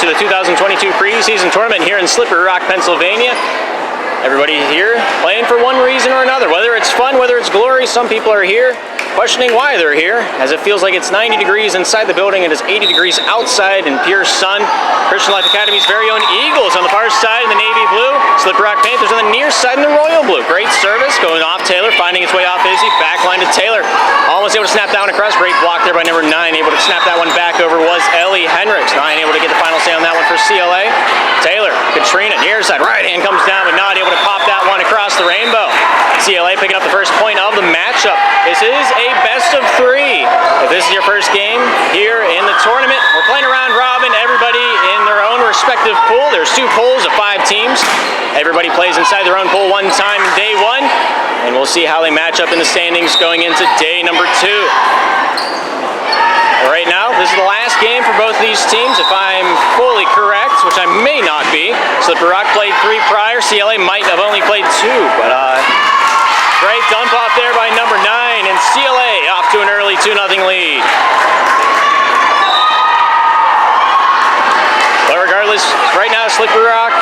to the 2022 preseason tournament here in Slippery Rock, Pennsylvania. Everybody here playing for one reason or another. Whether it's fun, whether it's glory, some people are here questioning why they're here, as it feels like it's 90 degrees inside the building and it's 80 degrees outside in pure sun. Christian Life Academy's very own Eagles on the far side in the navy blue. Slippery Rock Panthers on the near side in the royal blue. Great service going off Taylor, finding its way off Izzy. Backline to Taylor. Almost able to snap that one across. Great block there by number 9. Able to snap that one back over was Ellie Hendricks. 9 able to get the final say on that one for CLA. Taylor, Katrina, near side. Right hand comes down, but not able to pop that one across the rainbow. CLA picking up the first point of the matchup. This is a best of 3. If this is your first game here in the tournament, we're playing around robin. Everybody in their own respective pool. There's 2 pools of 5 teams. Everybody plays inside their own pool one time day 1. And we'll see how they match up in the standings going into day number 2. Right now, this is the last game for both of these teams, if I'm fully correct, which I may not be. Slippery Rock played 3 prior. CLA might have only played 2, but great dump off there by number 9, and CLA off to an early 2-0 lead. But regardless, right now, Slippery Rock,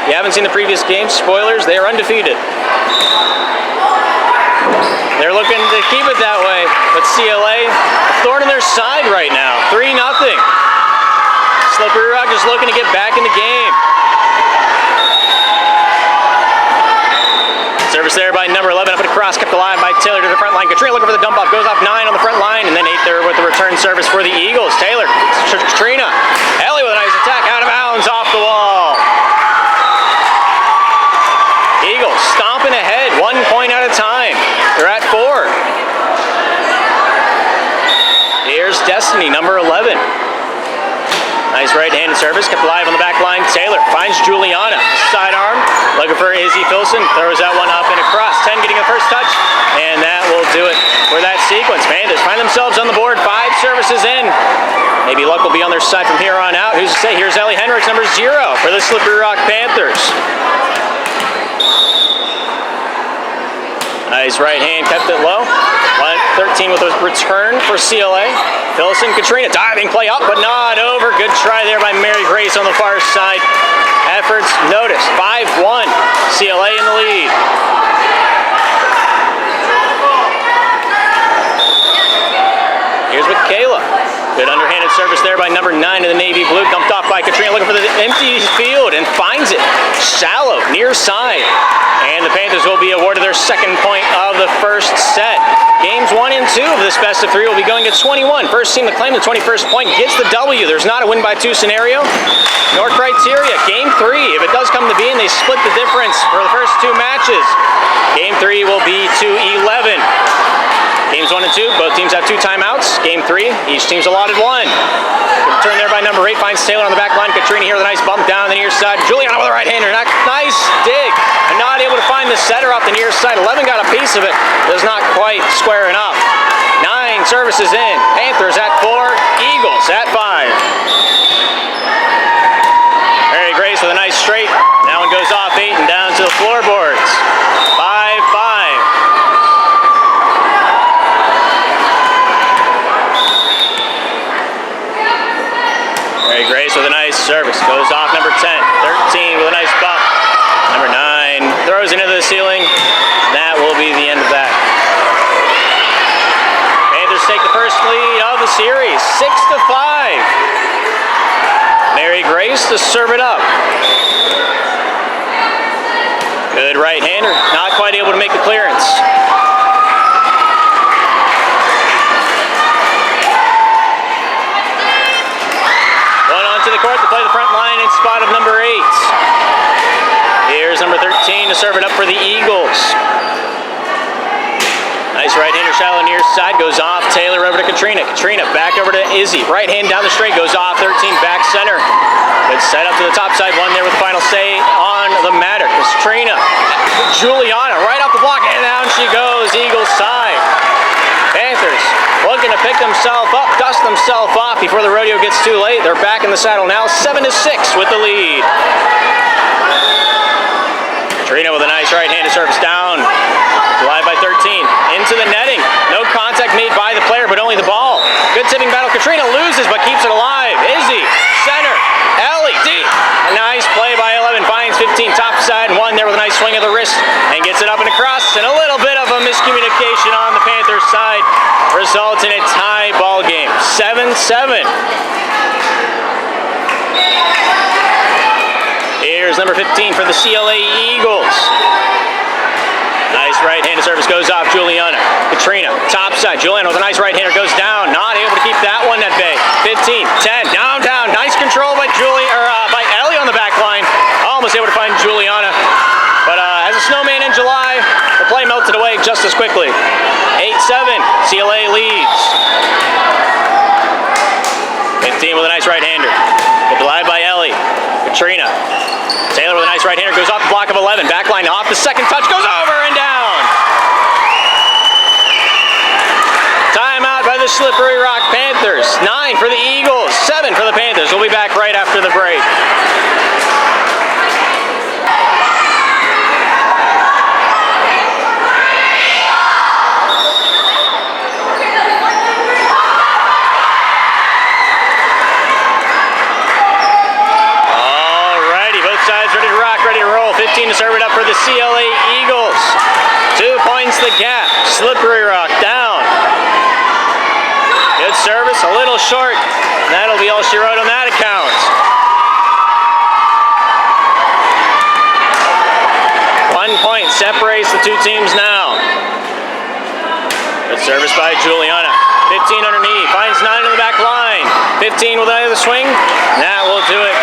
you haven't seen the previous game, spoilers, they are undefeated. They're looking to keep it that way, but CLA, a thorn in their side right now, 3-0. Slippery Rock just looking to get back in the game. Service there by number 11, up at a cross, kept alive by Taylor to the front line. Katrina looking for the dump off, goes off 9 on the front line, and then 8 there with the return service for the Eagles. Taylor, Katrina, Ellie with a nice attack, out of bounds, off the wall. Eagles stomping ahead, 1 point at a time. They're at 4. Here's Destiny, number 11. Nice right-handed service, kept alive on the back line. Taylor finds Juliana, sidearm, looking for Izzy Filson, throws that one up and across. 10 getting the first touch, and that will do it for that sequence. Panthers find themselves on the board, 5 services in. Maybe luck will be on their side from here on out. Who's to say? Here's Ellie Hendricks, number 0 for the Slippery Rock Panthers. Nice right hand, kept it low. 13 with a return for CLA. Filson, Katrina, diving play up, but not over. Good try there by Mary Grace on the far side. Efforts noticed. 5-1. CLA in the lead. Here's Michaela. Good underhanded service there by number 9 in the navy blue. Dumped off by Katrina, looking for the empty field and finds it. Shallow, near side. And the Panthers will be awarded their second point of the first set. Games 1 and 2 of this best of 3 will be going to 21. First team to claim the 21st point gets the W. There's not a win by 2 scenario, nor criteria. Game 3, if it does come to be, and they split the difference for the first 2 matches, Game 3 will be to 11. Games 1 and 2, both teams have 2 timeouts. Game 3, each team's allotted 1. Return there by number 8, finds Taylor on the back line. Katrina here with a nice bump down the near side. Juliana with a right-hander, nice dig. And not able to find the setter off the near side. 11 got a piece of it, does not quite square enough. 9 services in. Panthers at 4, Eagles at 5. Mary Grace with a nice straight. That one goes off 8 and down to the floorboards. 5-5. Mary Grace with a nice service. Goes off number 10. 13 with a nice bump. Number 9 throws into the ceiling. That will be the end of that. Panthers take the first lead of the series, 6-5. Mary Grace to serve it up. Good right-hander. Not quite able to make the clearance. To the court to play the front line in spot of number 8. Here's number 13 to serve it up for the Eagles. Nice right-hander, shallow near side, goes off. Taylor over to Katrina. Katrina back over to Izzy. Right hand down the straight, goes off. 13 back center. Good set up to the top side. 1 there with the final say on the matter. Katrina, Juliana right off the block, and down she goes. Eagles side. Panthers looking to pick themselves up, dust themselves off before the rodeo gets too late. They're back in the saddle now, 7-6 with the lead. Katrina with a nice right-handed service down. Live by 13. Into the netting. No contact made by the player, but only the ball. Good tipping battle. Katrina loses, but keeps it alive. Izzy result in a tie ball game, 7-7. Here's number 15 for the CLA Eagles. Nice right-handed service goes off Juliana. Katrina, top side. Juliana with a nice right-hander goes down. Not able to keep that one at bay. 15, 10, down. Nice control by by Ellie on the back line. Almost able to find Juliana. But as a snowman in July, the play melted away just as quickly. 8-7, CLA leads. 15 with a nice right-hander. Good drive by Ellie. Katrina. Taylor with a nice right-hander goes off the block of 11. Backline off the second touch, goes over and down. Timeout by the Slippery Rock Panthers. 9 for the Eagles, 7 for the Panthers. We'll be back right after the break. Ready to roll. 15 to serve it up for the CLA Eagles. 2 points the gap. Slippery Rock down. Good service, a little short. And that'll be all she wrote on that account. 1 point separates the two teams now. Good service by Juliana. 15 underneath. Finds 9 on the back line. 15 with another swing. That will do it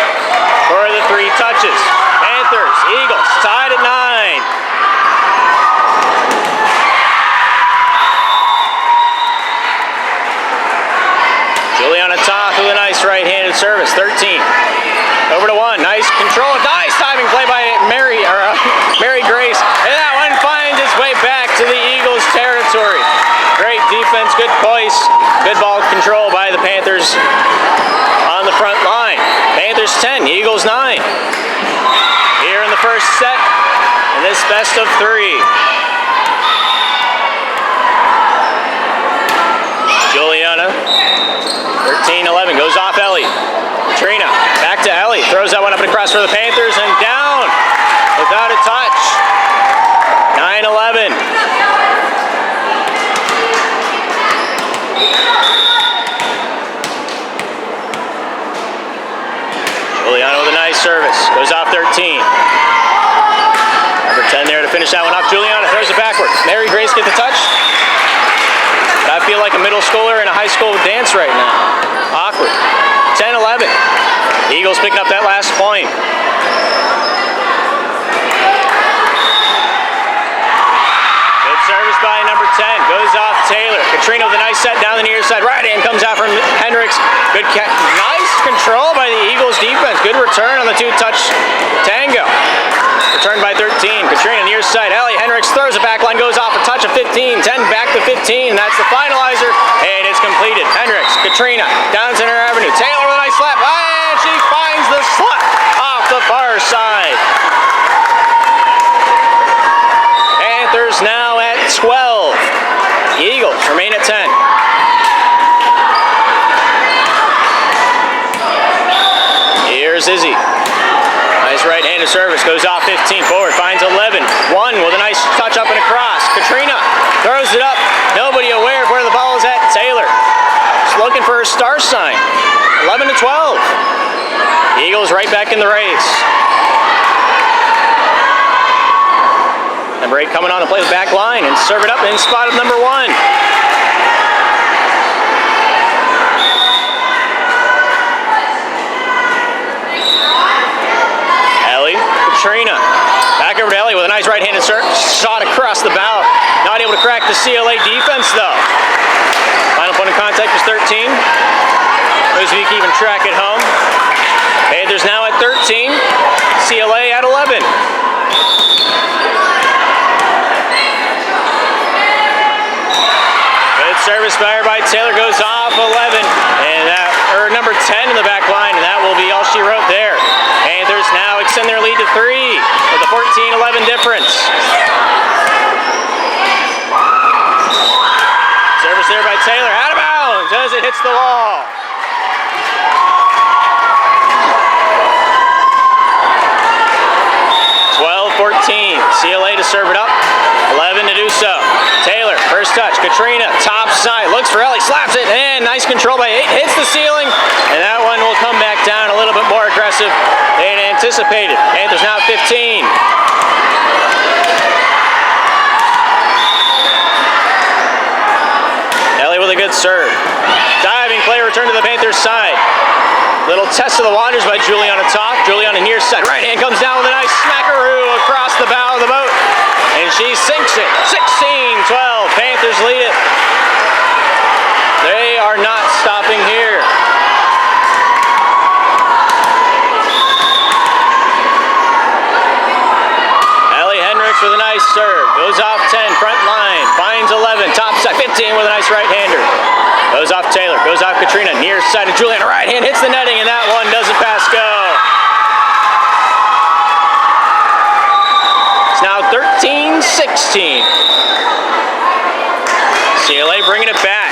for the 3 touches. Panthers, Eagles, tied at 9. Juliana Toth with a nice right-handed service. 13. Over to 1. Nice control. Nice timing play by Mary Grace. And that one finds its way back to the Eagles' territory. Great defense, good poise, good ball control by the Panthers on the front line. Panthers 10, Eagles 9. Here in the first set, in this best of 3. Juliana, 13-11, goes off Ellie. Trina, back to Ellie, throws that one up and across for the Panthers, and down without a touch. 9-11. Juliana with a nice service, goes off 13. Number 10 there to finish that one off. Juliana throws it backward. Mary Grace get the touch. I feel like a middle schooler in a high school dance right now. Awkward. 10-11. Eagles picking up that last point. Good service by number 10. Goes off Taylor. Katrina with a nice set down the near side. Right hand comes out from Hendricks. Good catch. Nice control by the Eagles defense. Good return on the 2-touch tango. Returned by 13. Katrina near side. Ellie Hendricks throws a back line. Goes off a touch of 15. 10 back to 15. That's the finalizer. And it's completed. Hendricks, Katrina, down Center Avenue. Taylor with a nice slap. And she finds the slap off the far side. Panthers now at 12. Eagles remain at 10. Here's Izzy. Nice right-handed service, goes off 15 forward, finds 11. 1 with a nice touch up and across. Katrina throws it up. Nobody aware of where the ball is at. Taylor just looking for her star sign. 11-12. Eagles right back in the race. Number 8 coming on to play the back line and serve it up in spot of number 1. Katrina, back over to Ellie with a nice right-handed shot across the bow. Not able to crack the CLA defense though. Final point of contact was 13. Those of you keeping track at home. Panthers now at 13. CLA at 11. Good service fire by Taylor, goes off 11. And number 10 in the back line, and that will be all she wrote there. Panthers now extend their lead to 3 with a 14-11 difference. Service there by Taylor, out of bounds as it hits the wall. CLA to serve it up, 11 to do so. Taylor First touch, Katrina, top side, looks for Ellie, slaps it, and nice control by 8, hits the ceiling, and that one will come back down a little bit more aggressive than anticipated. Panthers now 15. Ellie with a good serve. Diving play, return to the Panthers side. Little test of the waters by Juliana Toth. Juliana near side. Right hand comes down with a nice smackaroo across the bow of the boat. And she sinks it. 16-12. Panthers lead it. They are not stopping here. Ellie Hendricks with a nice serve. Goes off 10. Front line. Finds 11. Top side. 15 with a nice right-hander. Goes off Taylor, goes off Katrina, near side of Juliana, right hand hits the netting, and that one doesn't pass go. It's now 13-16. CLA bringing it back.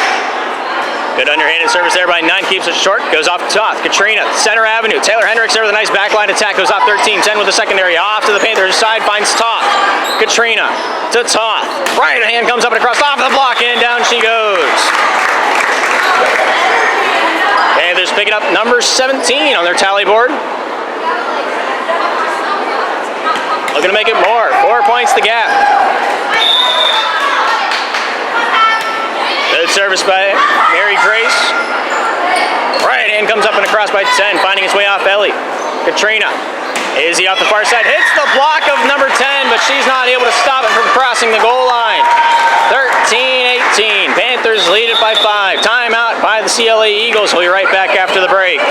Good underhanded service there by 9, keeps it short, goes off Toth. Katrina, center avenue. Taylor Hendricks there with a nice backline attack, goes off 13, 10 with the secondary, off to the Panthers side, finds Toth. Katrina to Toth. Right hand comes up and across, off the block, and down she goes. Panthers picking up number 17 on their tally board. Looking to make it more. 4 points the gap. Good service by Mary Grace. Right hand comes up and across by 10, finding its way off Ellie. Katrina. Izzy off the far side. Hits the block of number 10, but she's not able to stop it from crossing the goal line. 13-18. Panthers lead it by 5. Timeout by the CLA Eagles. We'll be right back after the break.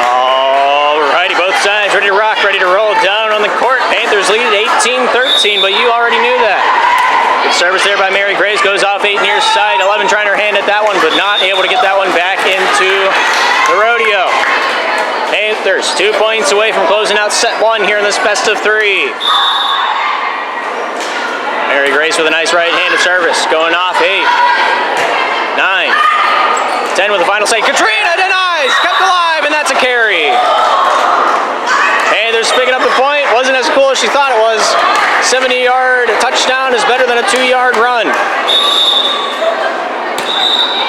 Alrighty, both sides ready to rock, ready to roll down on the court. Panthers lead it 18-13, but you already knew that. Good service there by Mary Grace, goes off 8 near side. 11 trying her hand at that one, but not able to get that one back into the rodeo. Panthers 2 points away from closing out set 1 here in this best of 3. Mary Grace with a nice right-handed service, going off 8, 9, 10 with the final say. Katrina denies, kept alive, and that's a carry. Panthers picking up the point. Wasn't as cool as she thought it was. 70-yard touchdown is better than a 2-yard run.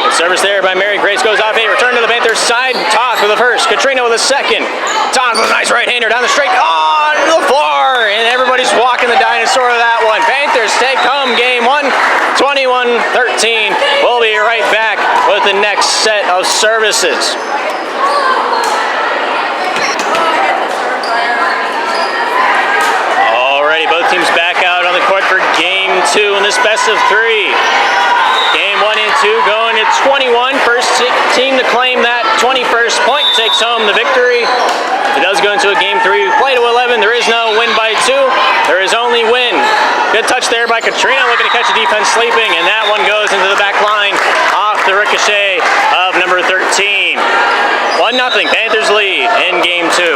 Good service there by Mary Grace, goes off 8. Return to the Panthers side. Toth with the first. Katrina with the second. Toth with a nice right-hander down the straight on the floor. And everybody's walking the dinosaur of that one. Panthers take home game 1, 21-13. We'll be right back with the next set of services. Both teams back out on the court for game 2 in this best of 3. Game 1 and 2 going at 21. First team to claim that 21st point takes home the victory. If it does go into a game 3, we play to 11. There is no win by 2. There is only win. Good touch there by Katrina, looking to catch a defense sleeping, and that one goes into the back line off the ricochet of number 13. 1-0, Panthers lead in game 2.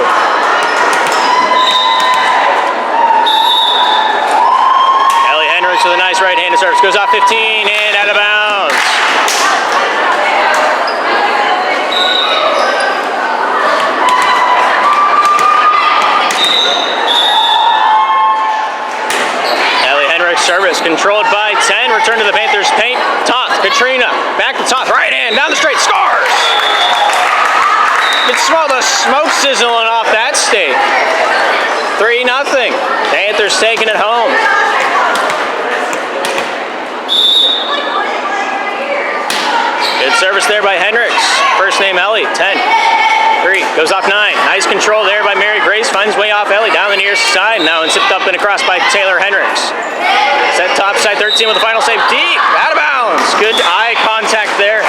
With a nice right-handed service, goes off 15 and out of bounds. Ellie Hendricks service controlled by 10. Return to the Panthers paint. Toth, Katrina, back to Toth, right hand down the straight, scores. You can smell the smoke sizzling off that state. 3-0. Panthers taking it home. Good service there by Hendricks. First name Ellie, 10. 3, goes off 9. Nice control there by Mary Grace. Finds way off Ellie down the near side now and zipped up and across by Taylor Hendricks. Set top side 13 with the final save deep, out of bounds. Good eye contact there.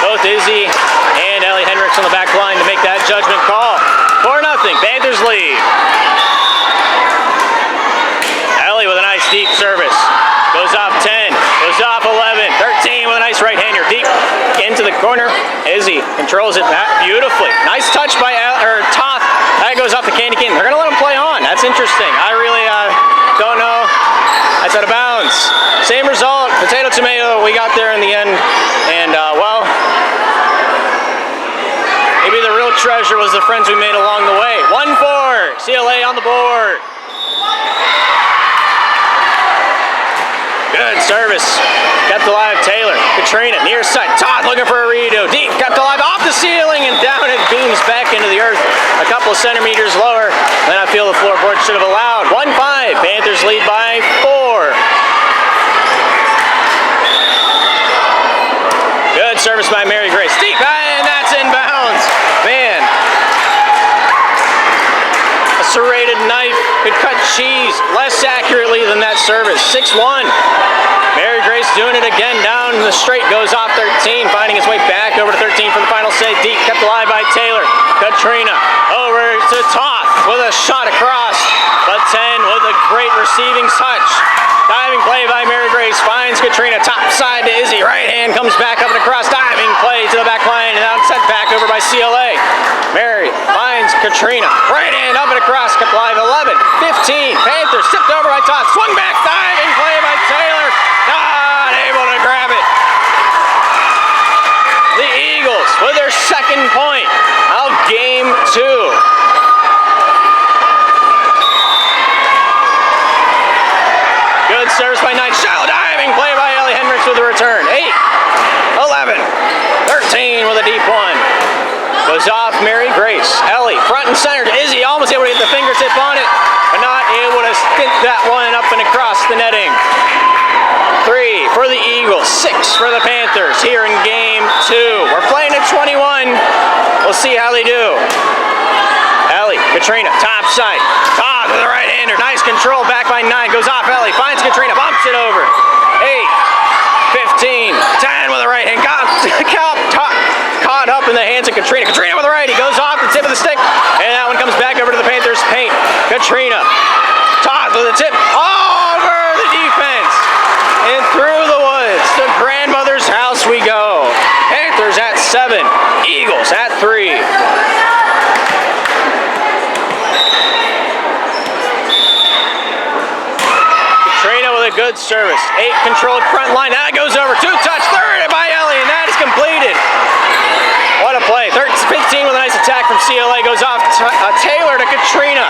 Both Izzy and Ellie Hendricks on the back line to make that judgment call. 4-0, Panthers lead. Ellie with a nice deep service. Goes off 10, goes off 11, 13 with a nice right-hander deep into the corner. Izzy controls it beautifully. Nice touch by Toth. That goes off the candy cane. They're going to let him play on. That's interesting. I really don't know. That's out of bounds. Same result, potato, tomato. We got there in the end. And, well, real treasure was the friends we made along the way. 1-4, CLA on the board. Good service. Kept alive Taylor. Katrina, near side. Todd looking for a redo. Deep, kept alive off the ceiling and down it beams back into the earth. A couple centimeters lower than I feel the floorboard should have allowed. 1-5. Panthers lead by 4. Good service by Mary Grace. Deep, and that's inbounds. Man. A serrated knife could cut cheese less accurately than that service. 6-1. Mary Grace doing it again down the straight, goes off 13, finding its way back over to 13 for the final save. Deep, kept alive by Taylor. Katrina over to Toth with a shot across, but 10 with a great receiving touch. Diving play by Mary Grace finds Katrina, top side to Izzy. Right hand comes back up and across, diving play to the back line, and now set back over by CLA. Mary finds Katrina, right hand up and across, kept alive 11, 15. Panthers tipped over by Toth, swung back, diving play by Taylor. Not able to grab it. The Eagles with their second point of game 2. Good service by Knight. Shallow diving play by Ellie Hendricks with a return. 8, 11, 13 with a deep one. Goes off Mary Grace. Ellie front and center to Izzy. Almost able to get the fingertip on it, but not able to stick that one up and across the netting. 3 for the Eagles, 6 for the Panthers here in game 2. We're playing at 21. We'll see how they do. Ellie, Katrina, top side. Todd with the right-hander. Nice control back by 9. Goes off Ellie. Finds Katrina. Bumps it over. 8, 15, 10 with the right hand. Caught up in the hands of Katrina. Katrina with the right. He goes off the tip of the stick. And that one comes back over to the Panthers' paint. Katrina. Todd with the tip. Over the defense. And through the woods to grandmother's house we go. Panthers at 7. Eagles at 3. A good service. 8 controlled front line. That goes over. 2-touch. Third by Ellie, and that is completed. What a play. 15 with a nice attack from CLA. Goes off Taylor to Katrina.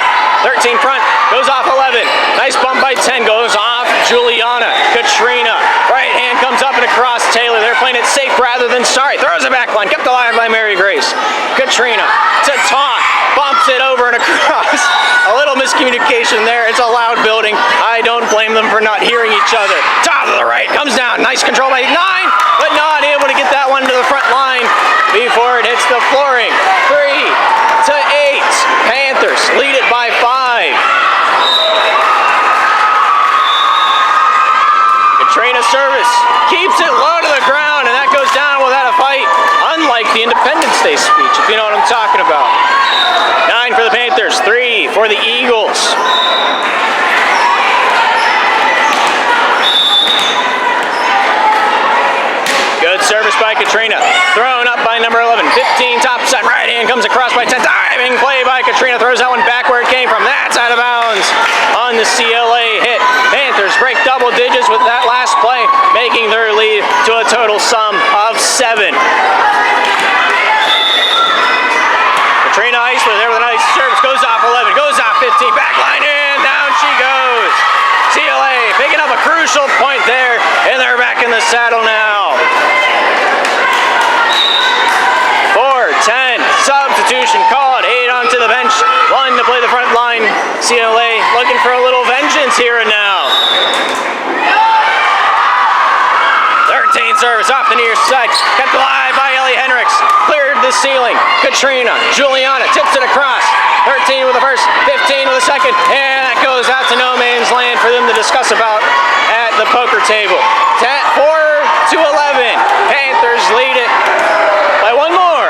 13 front. Goes off 11. Nice bump by 10. Goes off Juliana. Katrina. Right hand comes up and across Taylor. They're playing it safe rather than sorry. Throws it back line. Kept alive by Mary Grace. Katrina to Todd. Bumps it over and across. A little miscommunication there. It's a loud building. I don't blame them for not hearing each other. Top of the right. Comes down. Nice control by 9, but not able to get that one to the front line before it hits the flooring. 3-8. Panthers lead it by 5. Katrina service. Keeps it low to the ground, and that goes down without a fight. Unlike the Independence Day speech, if you know what I'm talking about. 9 for the Panthers, 3 for the Eagles. Good service by Katrina. Thrown up by number 11. 15 top side. Right hand comes across by 10. Diving play by Katrina. Throws that one back where it came from. That's out of bounds on the CLA hit. Panthers break double digits with that last play, making their lead to a total sum of 7. Katrina Eisler there with a nice service. Goes off 11. Goes off 15. Back line in. Down she goes. CLA picking up a crucial point there, and they're back in the saddle now. 4-10. Substitution called. 8 onto the bench. 1 to play the front line. CLA looking for a little vengeance here and now. 13 service off the near side. Kept alive by Ellie Hendricks. Cleared the ceiling. Katrina. Juliana tips it across. 13 with the first. 15 with the second. And that goes out to no man's land for them to discuss about at the poker table. 4-11. Panthers lead it by 1 more.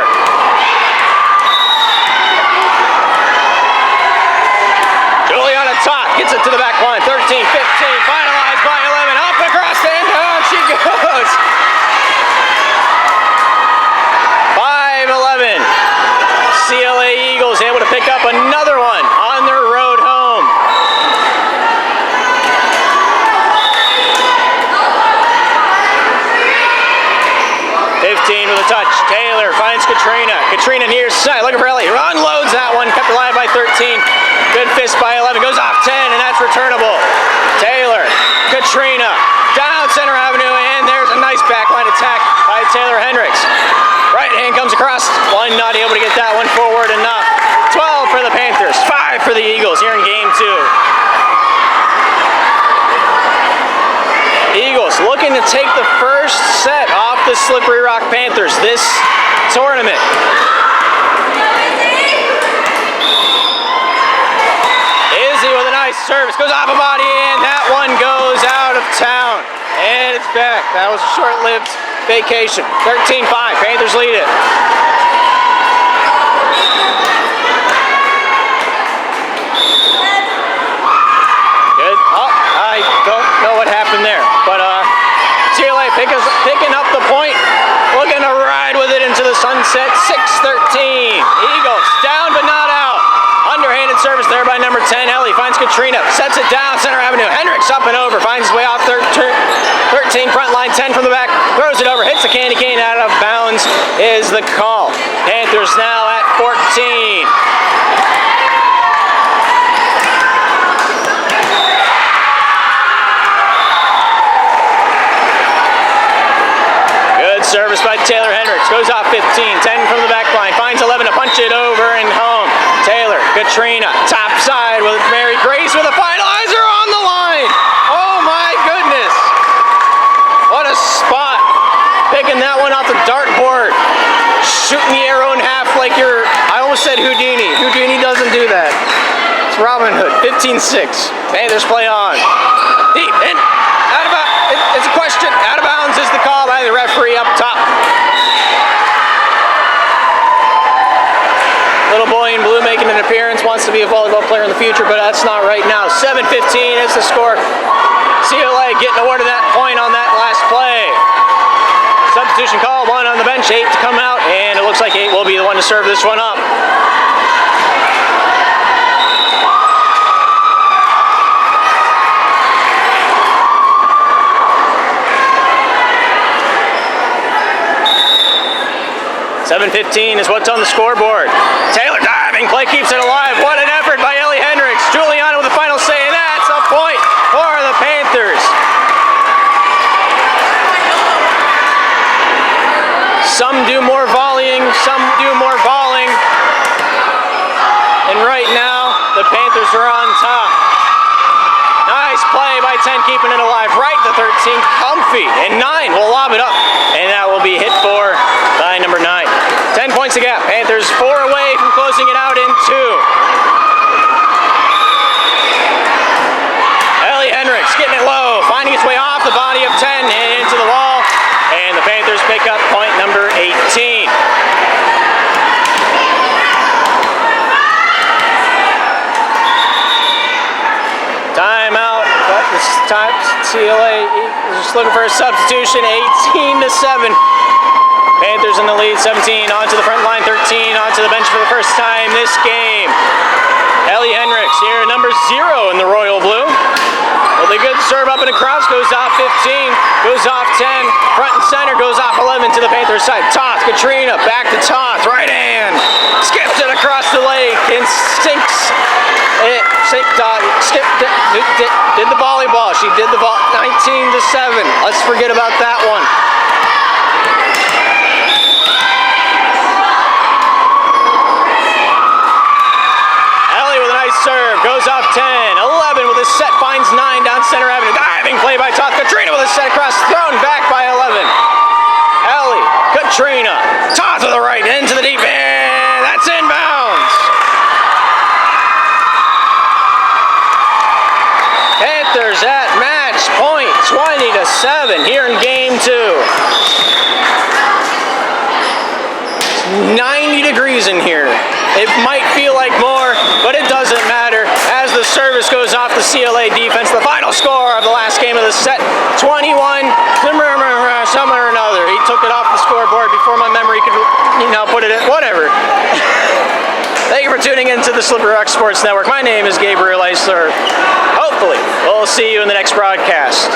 Juliana Toth gets it to the back line. 13, 15. Finalized by 11. Up across and down she goes. 5-11. CLA Eagles able to pick up another one on their road home. touch. Taylor finds Katrina. Katrina near side, looking for Ellie. Unloads that one, kept alive by 13. Good fist by 11, goes off 10, and that's returnable. Taylor, Katrina, down Center Avenue, and there's a nice backline attack by Taylor Hendricks. Right hand comes across, one not able to get that one forward enough. 12 for the Panthers, 5 for the Eagles here in game 2. Eagles looking to take the first set off the Slippery Rock Panthers this tournament. Izzy with a nice service, goes off a body, and that one goes out of town. And it's back. That was a short-lived vacation. 13-5, Panthers lead it. Good. Oh, I don't know what happened there, but CLA picking up the point, looking to ride with it into the sunset. 6-13. Eagles down but not out. Underhanded service there by number 10. Ellie finds Katrina, sets it down Center Avenue. Hendricks up and over, finds his way off 13 front line, 10 from the back, throws it over, hits the candy cane, out of bounds is the call. Panthers now at 14. Good service by Taylor Hendricks, goes off 15, 10 from the back line, finds 11 to punch it over and home. Taylor, Katrina, top side with Mary Grace with a finalizer on the line. Oh my goodness. What a spot. Picking that one off the dartboard. Shooting the arrow in half like you're, I almost said Houdini. Houdini doesn't do that. It's Robin Hood, 15-6. Panthers play on. Deep in, out of bounds. It's a question. Out of bounds is the call by the referee up top. Little boy in blue making an appearance, wants to be a volleyball player in the future, but that's not right now. 7-15 is the score. CLA getting awarded that point on that last play. Substitution call, 1 on the bench, 8 to come out, and it looks like 8 will be the one to serve this one up. $7:15 is what's on the scoreboard. Taylor diving play keeps it alive. What an effort by Ellie Hendricks. Juliana with the final say, and that's a point for the Panthers. Some do more volleying, some do more balling. And right now, the Panthers are on top. Nice play by 10, keeping it alive. Right to 13, comfy. And 9 will lob it up. And that will be hit for by number 9. 10 points a gap. Panthers 4 away from closing it out in 2. Ellie Hendricks getting it low, finding its way off the body of 10 and into the wall. And the Panthers pick up point number 18. Timeout, but this time CLA is just looking for a substitution. 18-7. Panthers in the lead, 17 onto the front line, 13 onto the bench for the first time this game. Ellie Hendricks here, number 0 in the royal blue. Well, the good serve up and across, goes off 15, goes off 10, front and center, goes off 11 to the Panthers side. Toth, Katrina, back to Toth, right hand, skips it across the lake and sinks it. Did the volleyball. She did the 19-7. Let's forget about that one. Serve, goes off 10, 11 with a set, finds 9 down Center Avenue. Diving play by Toth. Katrina with a set across, thrown back by 11. Ellie, Katrina, Toth to the right, into the deep, and that's inbounds. Panthers at match point, 20-7 here in game 2. It's 90 degrees in here. It might feel like more, but it doesn't matter. As the service goes off the CLA defense, the final score of the last game of the set, 21, some or another. He took it off the scoreboard before my memory could, put it in, whatever. Thank you for tuning in to the Slippery Rock Sports Network. My name is Gabriel Eisler. Hopefully, we'll see you in the next broadcast.